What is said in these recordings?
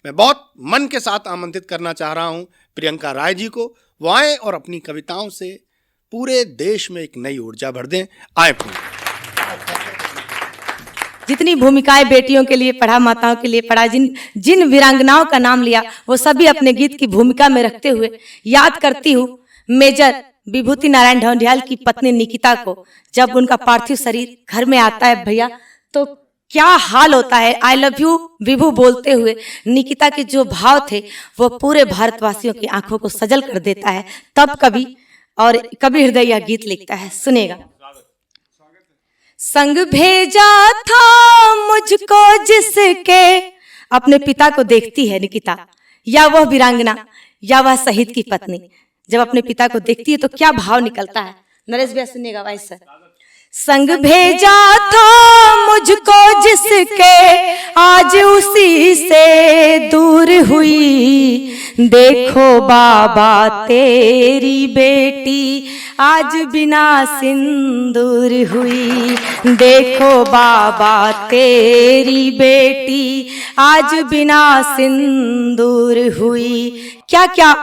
मैं बहुत मन के साथ आमंत्रित करना चाह रहा हूं प्रियंका राय जी को। वो आए और अपनी कविताओं से पूरे देश में एक नई ऊर्जा भर दें। आए प्रियंका। जितनी भूमिकाएं बेटियों के लिए पढ़ा, माताओं के लिए पढ़ा, जिन वीरांगनाओं का नाम लिया, वो सभी अपने गीत की भूमिका में रखते हुए याद करती हूँ मेजर विभूति नारायण ढौंडियाल की पत्नी निकिता को। जब उनका पार्थिव शरीर घर में आता है भैया, तो क्या हाल होता है। आई लव यू विभू बोलते हुए निकिता के जो भाव थे वो पूरे भारतवासियों की आंखों को सजल कर देता है। तब कवि हृदय यह गीत लिखता है, सुनेगा। संग भेजा था मुझको जिसके, अपने पिता को देखती है निकिता, या वह वीरांगना या वह शहीद की पत्नी, जब अपने पिता को देखती है तो क्या भाव निकलता है। नरेश भैया सुनिएगा भाई सर। संग भेजा था मुझको जिसके, आज उसी से दूर हुई। देखो बाबा तेरी बेटी आज बिना सिंदूर हुई। देखो बाबा तेरी बेटी आज बिना सिंदूर हुई। क्या क्या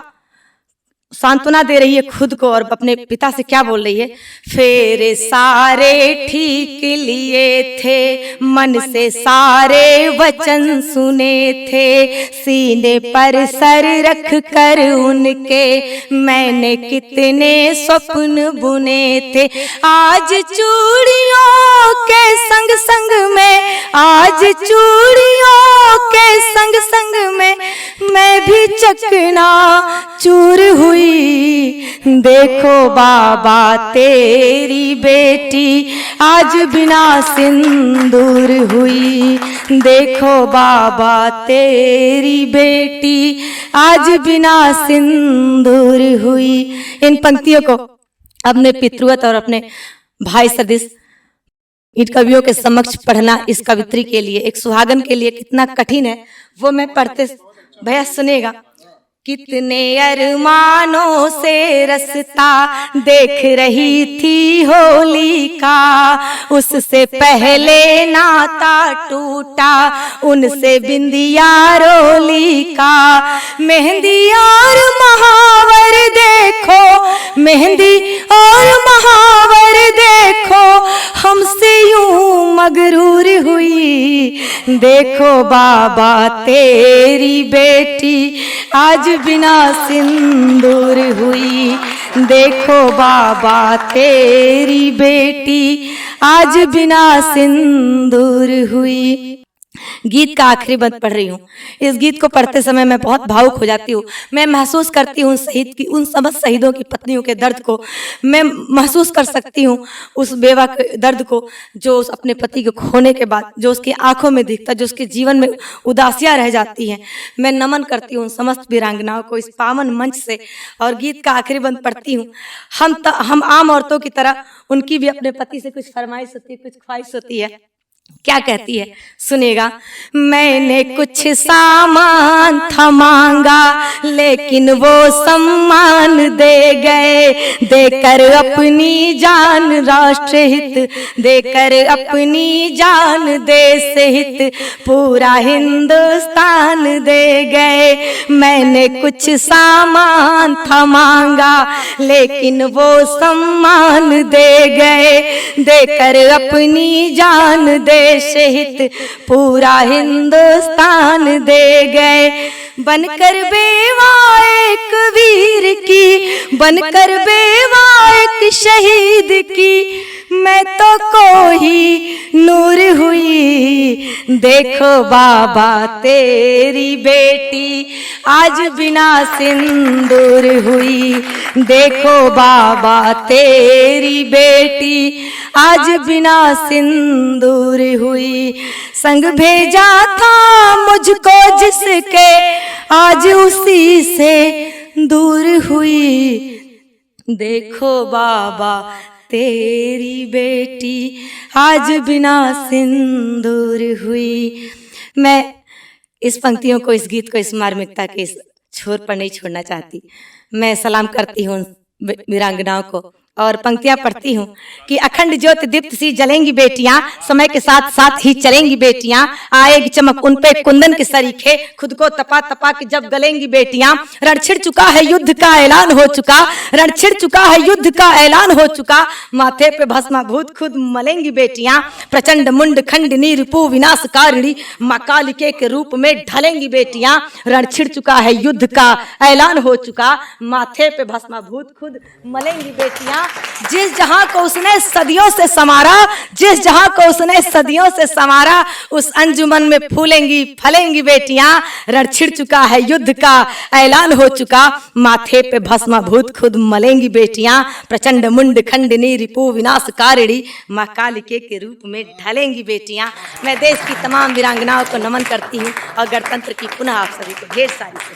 सांत्वना दे रही है खुद को और अपने पिता से क्या बोल रही है। फेरे सारे ठीक लिए थे, मन से सारे वचन सुने थे, सीने पर सर रख कर उनके मैंने कितने स्वप्न बुने थे। आज चूड़ियों के संग संग में, आज चूड़ियों के संग संग में मैं भी चकना चूर हुई। देखो बाबा तेरी बेटी आज बिना सिंदूर हुई। देखो बाबा तेरी बेटी आज बिना सिंदूर हुई। इन पंक्तियों को अपने पितृवत और अपने भाई सदिश इन कवियों के समक्ष पढ़ना इस कवित्री के लिए, एक सुहागन के लिए कितना कठिन है वो मैं पढ़ते भैया सुनेगा। कितने अरमानों से रस्ता देख रही थी होली का, उससे पहले नाता टूटा उनसे बिंदिया रोली का। मेहंदी और महावर देखो, मेहंदी और महावर देखो हमसे यूं मगरूर हुई। देखो बाबा तेरी बेटी आज बिना सिंदूर हुई। देखो बाबा तेरी बेटी आज बिना सिंदूर हुई। गीत का आखिरी बंद पढ़ रही हूँ। इस गीत को पढ़ते समय मैं बहुत भावुक हो जाती हूँ। मैं महसूस करती हूँ शहीद की, उन समस्त शहीदों की पत्नियों के दर्द को मैं महसूस कर सकती हूँ। उस बेवा के दर्द को जो उस अपने पति को खोने के बाद जो उसकी आंखों में दिखता, जो उसके जीवन में उदासियाँ रह जाती हैं। मैं नमन करती हूँ समस्त वीरांगनाओं को इस पावन मंच से और गीत का आखिरी बंद पढ़ती हूँ। हम आम औरतों की तरह उनकी भी अपने पति से कुछ फरमाइश होती है, कुछ ख्वाहिश होती है। क्या कहती है सुनेगा। मैंने कुछ सामान था मांगा लेकिन वो सम्मान दे गए, देकर अपनी जान राष्ट्रहित, देकर अपनी जान देश हित पूरा हिंदुस्तान दे गए। मैंने कुछ सामान था मांगा लेकिन वो सम्मान दे गए, देकर अपनी जान देश हित पूरा हिंदुस्तान दे गए। बनकर बेवा एक वीर की, बनकर बेवा एक शहीद की मैं तो कोई नूर हुई। देखो बाबा तेरी बेटी आज बिना सिंदूर हुई। देखो बाबा तेरी बेटी आज बिना सिंदूर हुई। संग भेजा था मुझको जिसके आज उसी से दूर हुई। देखो बाबा तेरी बेटी आज बिना सिंदूर हुई। मैं इस पंक्तियों को, इस गीत को, इस मार्मिकता के इस छोर पर नहीं छोड़ना चाहती। मैं सलाम करती हूँ वीरांगनाओं को और पंक्तियां पढ़ती हूँ कि अखंड ज्योति दीप्त सी जलेंगी बेटियां, समय के साथ साथ ही चलेंगी बेटियां, आएगी चमक उन पे कुंदन के सरीखे, खुद को तपा तपा के जब गलेंगी बेटियां। रण छिड़ चुका है युद्ध का ऐलान हो चुका, रण छिड़ चुका है युद्ध का ऐलान हो चुका, माथे पे भस्माभूत खुद मलेंगी बेटियां। प्रचंड मुंड खंडनी रिपु विनाशकारिणी, मां कालिके के रूप में ढलेंगी बेटियां। रण छिड़ चुका है युद्ध का ऐलान हो चुका, माथे पे भस्माभूत खुद मलेंगी बेटियां। जिस जहां को उसने सदियों से संवारा, जिस जहां को उसने सदियों से संवारा, उस अंजुमन में फूलेंगी फलेंगी बेटियां। रण छिड़ चुका है युद्ध का ऐलान हो चुका, माथे पे भस्माभूत खुद मलेंगी बेटियां। प्रचंड मुंड खंडनी रिपु विनाशकारिणी, मां कालिके के रूप में ढलेंगी बेटियां। मैं देश की तमाम वीरांगनाओं को नमन करती हूँ और गणतंत्र की पुनः आप सभी को ढेर सारी